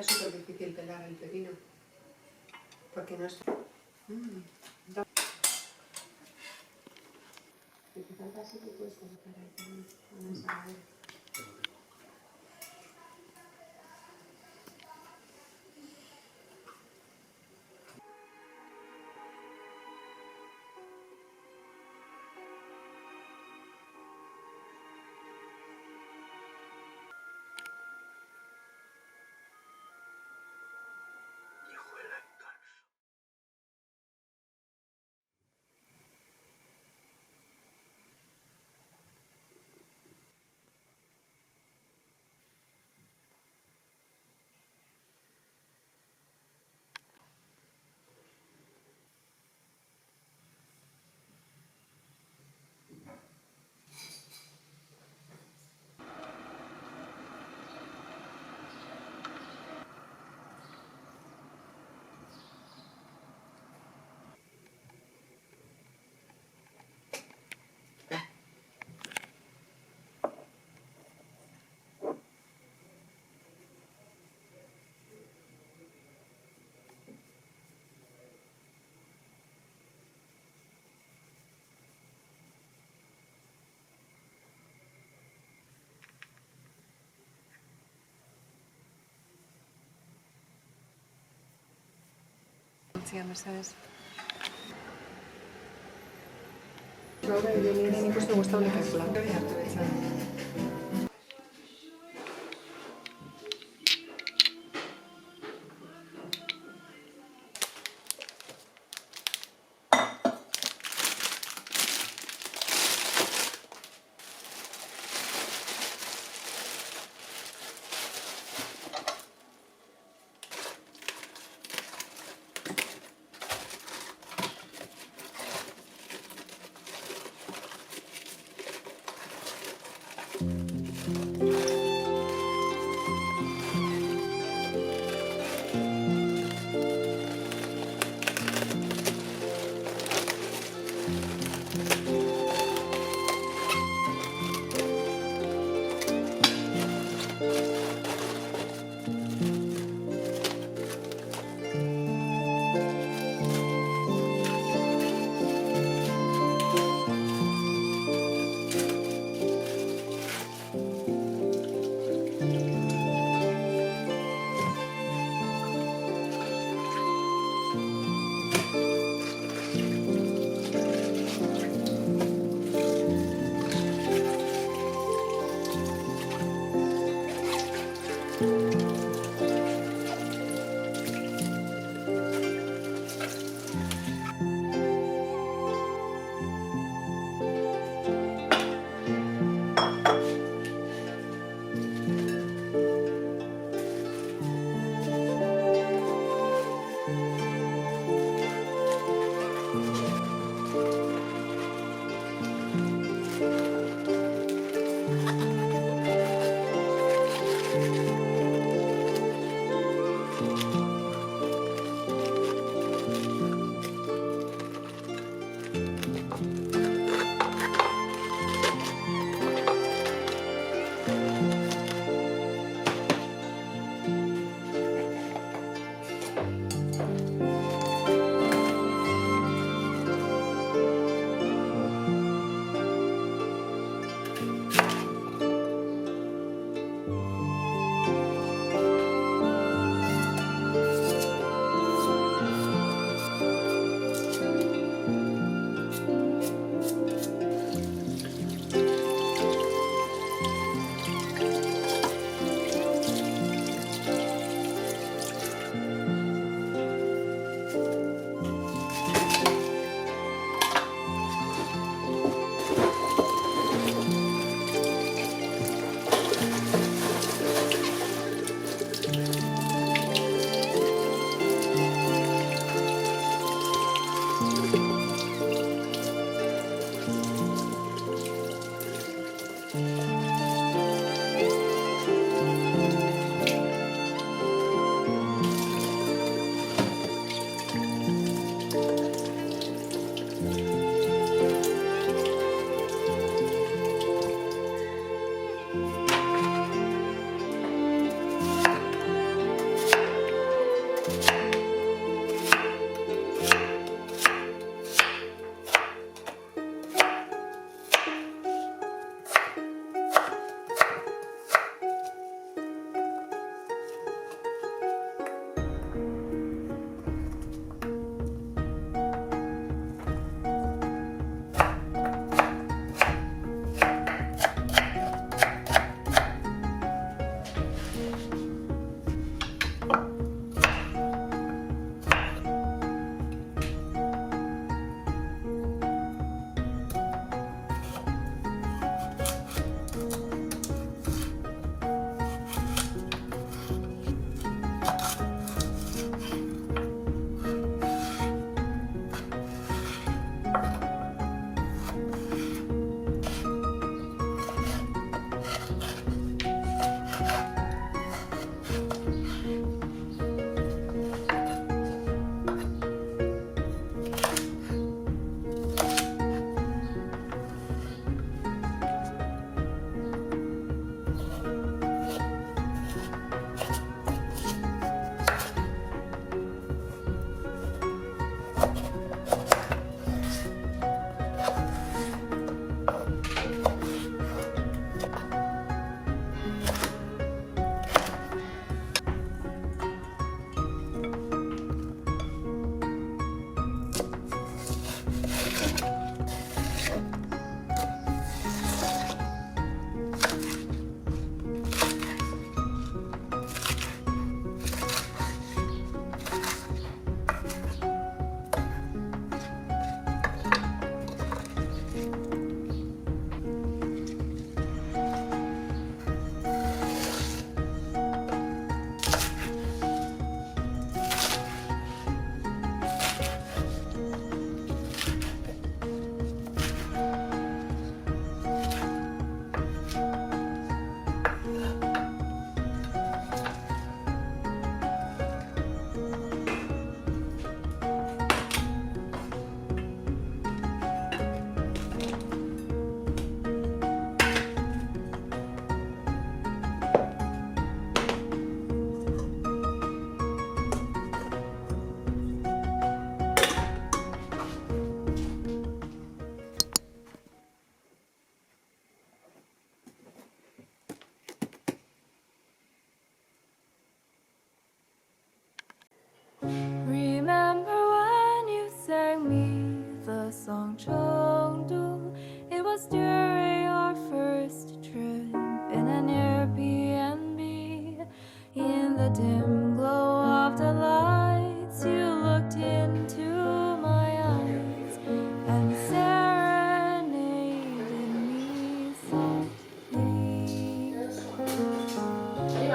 era súper difícil pelar el pepino. Porque no es... Si te falta así, te puedes colocar ahí también. Una ensaladera. Sí, Mercedes. Pues me gusta una película.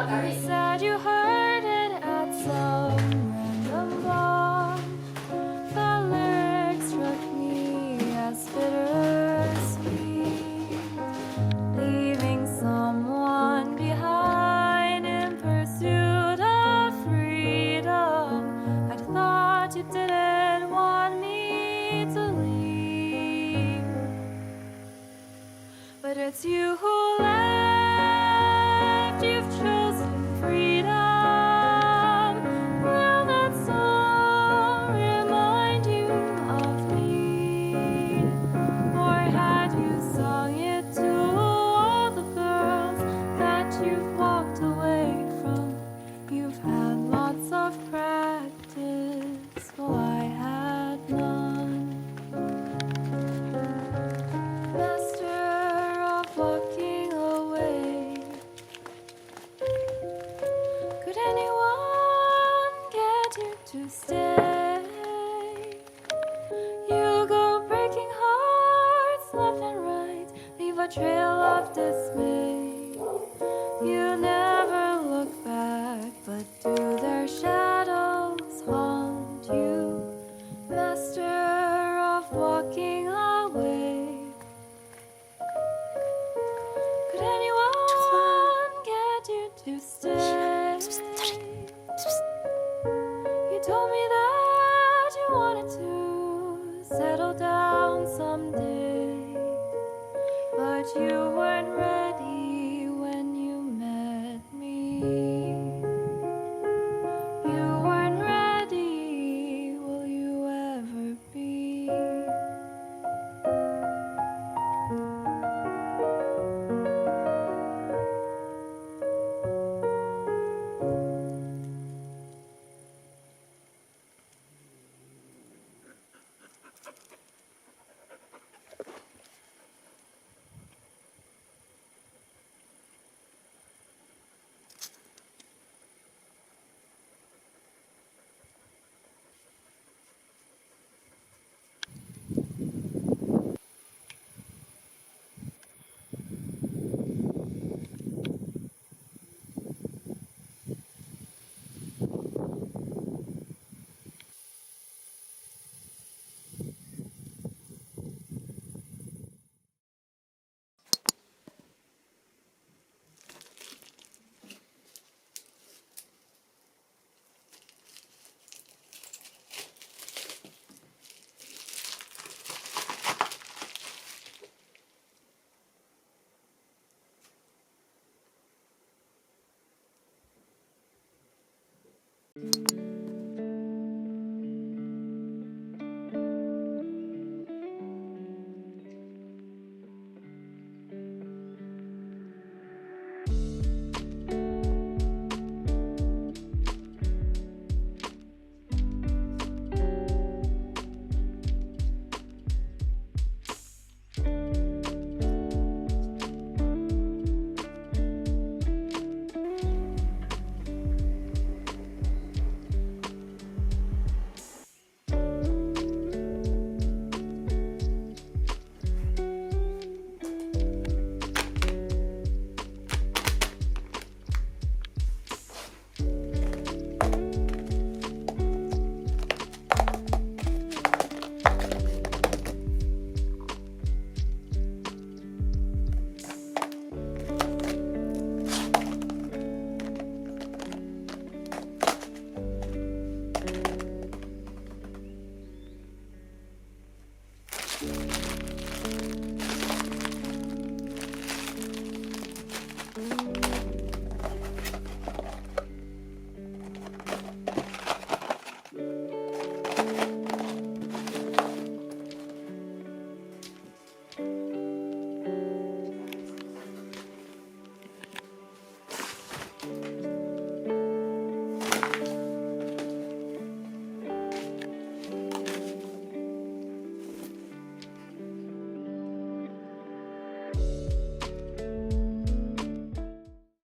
You said you heard it at some random bar. The lyrics struck me as bittersweet, leaving someone behind in pursuit of freedom. I thought you didn't want me to leave, but it's you who left. You've chosen freedom. Will that song remind you of me? Or had you sung it to all the girls that you've walked away from? You've had lots of practice, while I had none. Master of walking away, could anyone get you to stay? You go breaking hearts left and right, leave a trail of dismay. You never look back, but do their shadows haunt you? Master of walking away, could anyone get you to stay? You told me that you wanted to settle down someday, but you weren't ready.